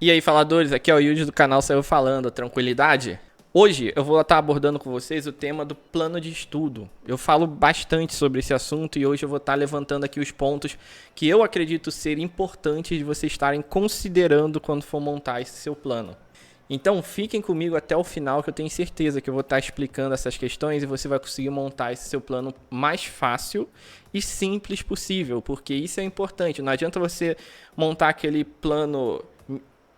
E aí, faladores, aqui é o Yudi do canal Saiu Falando, tranquilidade? Hoje eu vou estar abordando com vocês o tema do plano de estudo. Eu falo bastante sobre esse assunto e hoje eu vou estar levantando aqui os pontos que eu acredito ser importantes de vocês estarem considerando quando for montar esse seu plano. Então fiquem comigo até o final que eu tenho certeza que eu vou estar explicando essas questões e você vai conseguir montar esse seu plano mais fácil e simples possível, porque isso é importante. Não adianta você montar aquele plano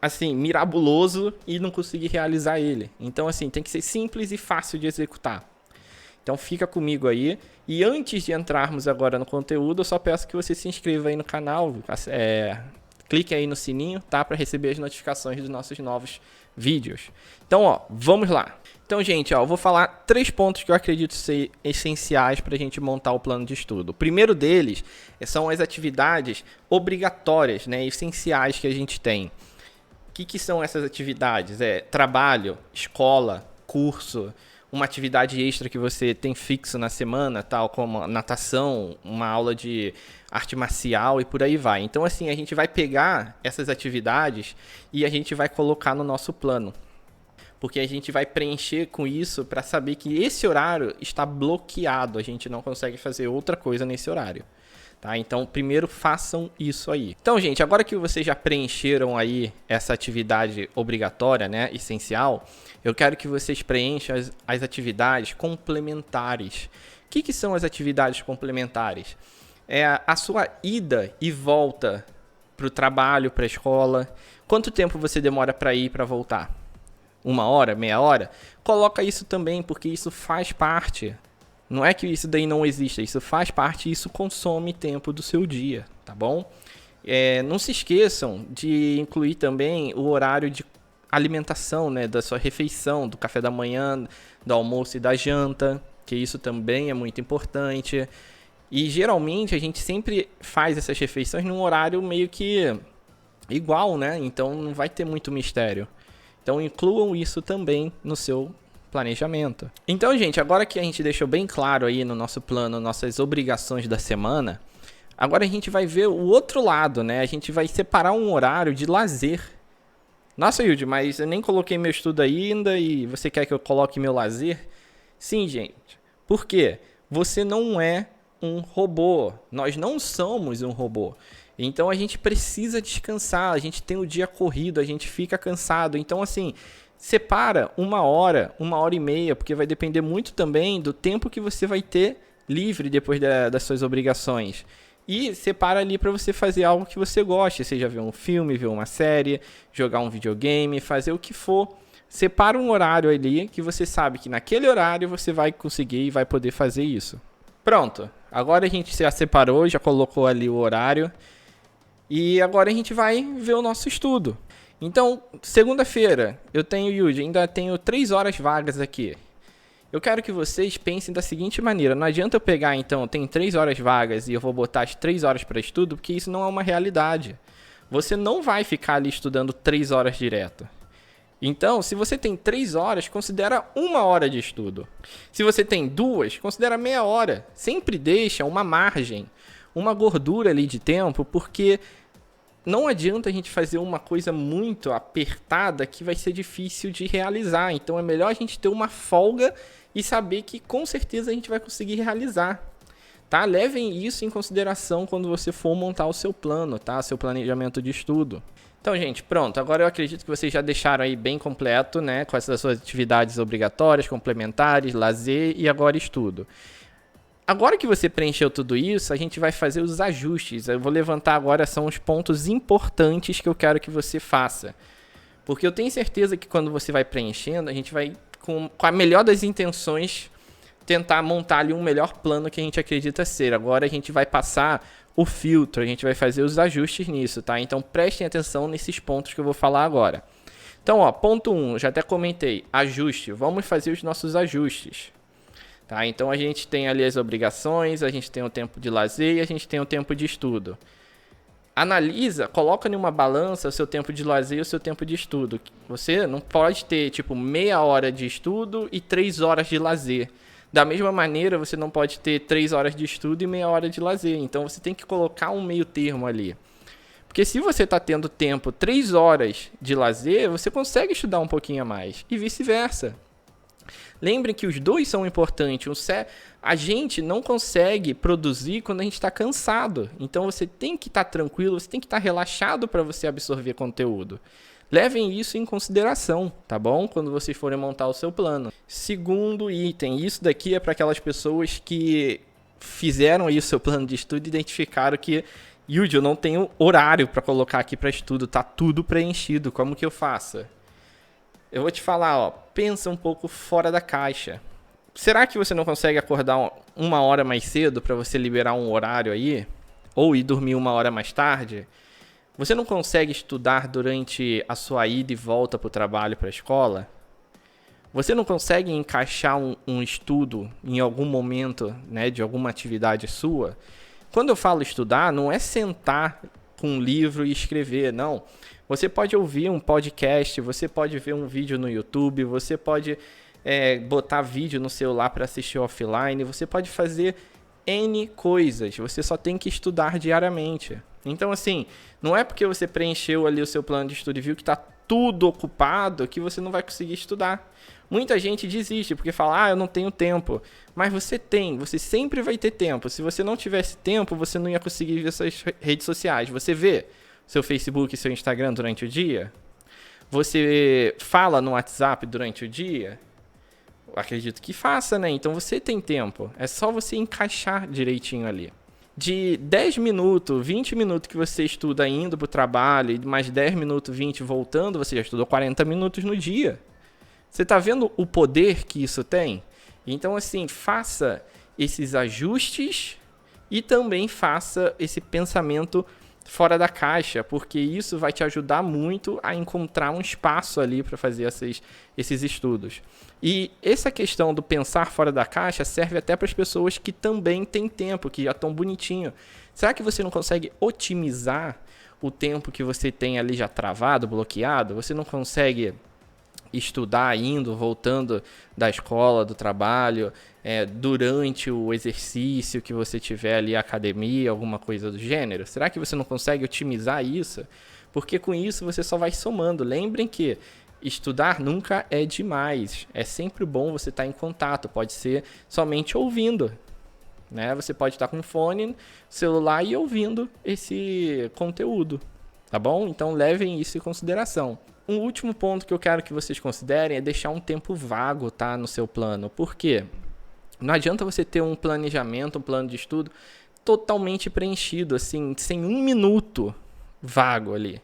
assim, mirabuloso e não conseguir realizar ele. Então, assim, tem que ser simples e fácil de executar. Então, fica comigo aí. E antes de entrarmos agora no conteúdo, eu só peço que você se inscreva aí no canal, clique aí no sininho, tá? Para receber as notificações dos nossos novos vídeos. Então, ó, vamos lá. Então, gente, ó, eu vou falar 3 pontos que eu acredito ser essenciais para a gente montar o plano de estudo. O primeiro deles são as atividades obrigatórias, né, essenciais que a gente tem. O que são essas atividades? É trabalho, escola, curso, uma atividade extra que você tem fixo na semana, tal como natação, uma aula de arte marcial e por aí vai. Então, assim, a gente vai pegar essas atividades e a gente vai colocar no nosso plano. Porque a gente vai preencher com isso para saber que esse horário está bloqueado, a gente não consegue fazer outra coisa nesse horário. Tá? Então, primeiro façam isso aí. Então, gente, agora que vocês já preencheram aí essa atividade obrigatória, né, essencial, eu quero que vocês preencham as atividades complementares. O que são as atividades complementares? É a sua ida e volta para o trabalho, para a escola. Quanto tempo você demora para ir e para voltar? 1 hora, meia hora? Coloca isso também, porque isso faz parte. Não é que isso daí não exista, isso faz parte e isso consome tempo do seu dia, tá bom? Não se esqueçam de incluir também o horário de alimentação, né, da sua refeição, do café da manhã, do almoço e da janta, que isso também é muito importante. E geralmente a gente sempre faz essas refeições num horário meio que igual, né? Então não vai ter muito mistério. Então incluam isso também no seu planejamento. Então, gente, agora que a gente deixou bem claro aí no nosso plano nossas obrigações da semana, agora a gente vai ver o outro lado, né? A gente vai separar um horário de lazer. Nossa, Yudi, mas eu nem coloquei meu estudo ainda e você quer que eu coloque meu lazer? Sim, gente. Por quê? Você não é um robô. Nós não somos um robô. Então a gente precisa descansar, a gente tem o dia corrido, a gente fica cansado. Então, assim, separa 1 hora e meia, porque vai depender muito também do tempo que você vai ter livre depois das suas obrigações. E separa ali para você fazer algo que você goste, seja ver um filme, ver uma série, jogar um videogame, fazer o que for. Separa um horário ali que você sabe que naquele horário você vai conseguir e vai poder fazer isso. Pronto, agora a gente já separou, já colocou ali o horário. E agora a gente vai ver o nosso estudo. Então, segunda-feira, eu tenho, Yudi, ainda tenho 3 horas vagas aqui. Eu quero que vocês pensem da seguinte maneira. Não adianta eu pegar, então, tem 3 horas vagas e eu vou botar as 3 horas para estudo, porque isso não é uma realidade. Você não vai ficar ali estudando 3 horas direto. Então, se você tem 3 horas, considera 1 hora de estudo. Se você tem 2, considera meia hora. Sempre deixa uma margem, uma gordura ali de tempo, porque não adianta a gente fazer uma coisa muito apertada que vai ser difícil de realizar. Então é melhor a gente ter uma folga e saber que com certeza a gente vai conseguir realizar. Tá? Levem isso em consideração quando você for montar o seu plano, tá? Seu planejamento de estudo. Então, gente, pronto. Agora eu acredito que vocês já deixaram aí bem completo, né? Com essas suas atividades obrigatórias, complementares, lazer e agora estudo. Agora que você preencheu tudo isso, a gente vai fazer os ajustes. Eu vou levantar agora, são os pontos importantes que eu quero que você faça. Porque eu tenho certeza que quando você vai preenchendo, a gente vai, com a melhor das intenções, tentar montar ali um melhor plano que a gente acredita ser. Agora a gente vai passar o filtro, a gente vai fazer os ajustes nisso, tá? Então prestem atenção nesses pontos que eu vou falar agora. Então, ó, ponto 1, já até comentei, ajuste. Vamos fazer os nossos ajustes. Tá? Então a gente tem ali as obrigações, a gente tem o tempo de lazer e a gente tem o tempo de estudo. Analisa, coloca em uma balança o seu tempo de lazer e o seu tempo de estudo. Você não pode ter tipo meia hora de estudo e 3 horas de lazer. Da mesma maneira, você não pode ter 3 horas de estudo e meia hora de lazer. Então você tem que colocar um meio termo ali. Porque se você está tendo tempo 3 horas de lazer, você consegue estudar um pouquinho a mais. E vice-versa. Lembre que os dois são importantes. A gente não consegue produzir quando a gente está cansado. Então você tem que estar tranquilo, você tem que estar relaxado para você absorver conteúdo. Levem isso em consideração, tá bom? Quando vocês forem montar o seu plano. Segundo item, isso daqui é para aquelas pessoas que fizeram aí o seu plano de estudo e identificaram que Yudi, eu não tenho horário para colocar aqui para estudo, tá tudo preenchido, como que eu faço? Eu vou te falar, ó, pensa um pouco fora da caixa. Será que você não consegue acordar 1 hora mais cedo para você liberar um horário aí? Ou ir dormir 1 hora mais tarde? Você não consegue estudar durante a sua ida e volta para o trabalho, para a escola? Você não consegue encaixar um estudo em algum momento, né, de alguma atividade sua? Quando eu falo estudar, não é sentar com um livro e escrever, não. Você pode ouvir um podcast, você pode ver um vídeo no YouTube, você pode botar vídeo no celular para assistir offline, você pode fazer N coisas, você só tem que estudar diariamente. Então, assim, não é porque você preencheu ali o seu plano de estudo e viu que está tudo ocupado que você não vai conseguir estudar. Muita gente desiste porque fala, eu não tenho tempo. Mas você tem, você sempre vai ter tempo. Se você não tivesse tempo, você não ia conseguir ver suas redes sociais. Você vê seu Facebook e seu Instagram durante o dia? Você fala no WhatsApp durante o dia? Eu acredito que faça, né? Então você tem tempo. É só você encaixar direitinho ali. De 10 minutos, 20 minutos que você estuda indo para o trabalho, e mais 10 minutos, 20 voltando, você já estudou 40 minutos no dia. Você está vendo o poder que isso tem? Então, assim, faça esses ajustes e também faça esse pensamento fora da caixa, porque isso vai te ajudar muito a encontrar um espaço ali para fazer esses estudos. E essa questão do pensar fora da caixa serve até para as pessoas que também têm tempo, que já estão bonitinho. Será que você não consegue otimizar o tempo que você tem ali já travado, bloqueado? Você não consegue estudar indo, voltando da escola, do trabalho, durante o exercício que você tiver ali, academia, alguma coisa do gênero? Será que você não consegue otimizar isso? Porque com isso você só vai somando. Lembrem que estudar nunca é demais. É sempre bom você estar em contato. Pode ser somente ouvindo, né? Você pode estar com o fone, celular e ouvindo esse conteúdo, tá bom? Então levem isso em consideração. Um último ponto que eu quero que vocês considerem é deixar um tempo vago, tá, no seu plano. Por quê? Não adianta você ter um planejamento, um plano de estudo totalmente preenchido, assim, sem 1 minuto vago ali.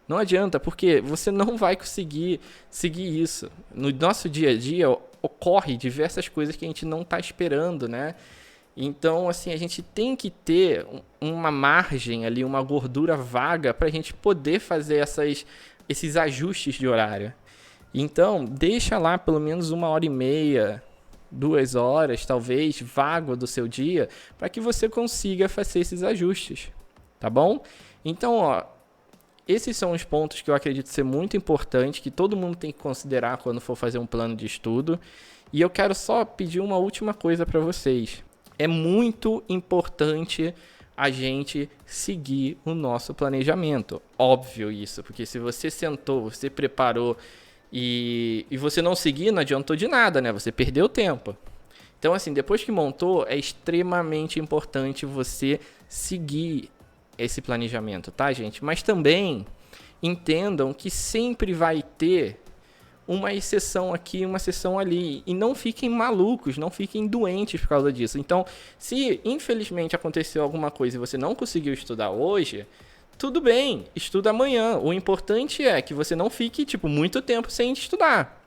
Não adianta, porque você não vai conseguir seguir isso. No nosso dia a dia ocorre diversas coisas que a gente não está esperando, né? Então, assim, a gente tem que ter uma margem ali, uma gordura vaga para a gente poder fazer esses ajustes de horário. Então, deixa lá pelo menos 1h30, 2 horas, talvez, vago do seu dia, para que você consiga fazer esses ajustes, tá bom? Então, ó, esses são os pontos que eu acredito ser muito importante, que todo mundo tem que considerar quando for fazer um plano de estudo. E eu quero só pedir uma última coisa para vocês. É muito importante a gente seguir o nosso planejamento. Óbvio isso, porque se você sentou, você preparou e você não seguir, não adiantou de nada, né? Você perdeu tempo. Então, assim, depois que montou, é extremamente importante você seguir esse planejamento, tá, gente? Mas também entendam que sempre vai ter uma exceção aqui, uma exceção ali. E não fiquem malucos, não fiquem doentes por causa disso. Então, se infelizmente aconteceu alguma coisa e você não conseguiu estudar hoje, tudo bem, estuda amanhã. O importante é que você não fique, muito tempo sem estudar.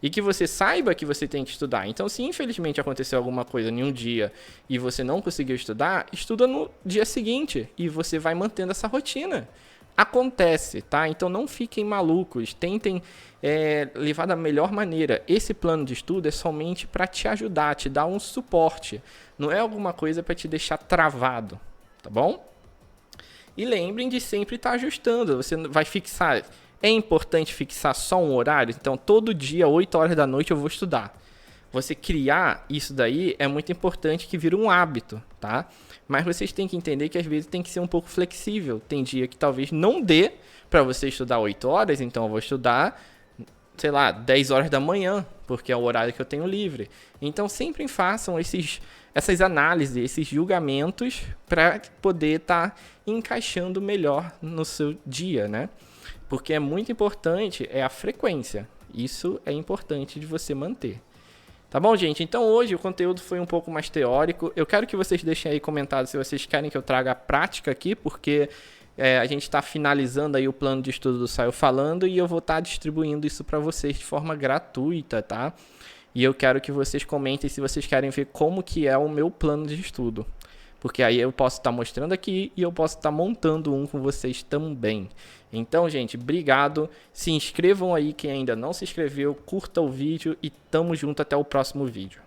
E que você saiba que você tem que estudar. Então, se infelizmente aconteceu alguma coisa em um dia e você não conseguiu estudar, estuda no dia seguinte e você vai mantendo essa rotina. Acontece, tá? Então não fiquem malucos, tentem levar da melhor maneira. Esse plano de estudo é somente para te ajudar, te dar um suporte. Não é alguma coisa para te deixar travado, tá bom? E lembrem de sempre estar ajustando. Você vai fixar. É importante fixar só um horário? Então todo dia, 8 horas da noite eu vou estudar. você criar isso daí é muito importante que vira um hábito, tá? Mas vocês têm que entender que às vezes tem que ser um pouco flexível. Tem dia que talvez não dê para você estudar 8 horas, então eu vou estudar, sei lá, 10 horas da manhã, porque é o horário que eu tenho livre. Então sempre façam essas análises, esses julgamentos para poder estar encaixando melhor no seu dia, né? Porque é muito importante a frequência. Isso é importante de você manter. Tá bom, gente? Então hoje o conteúdo foi um pouco mais teórico. Eu quero que vocês deixem aí comentários se vocês querem que eu traga a prática aqui, porque a gente está finalizando aí o plano de estudo do Saio Falando e eu vou estar distribuindo isso para vocês de forma gratuita, tá? E eu quero que vocês comentem se vocês querem ver como que é o meu plano de estudo. Porque aí eu posso estar mostrando aqui e eu posso estar montando um com vocês também. Então, gente, obrigado. Se inscrevam aí quem ainda não se inscreveu, curta o vídeo e tamo junto até o próximo vídeo.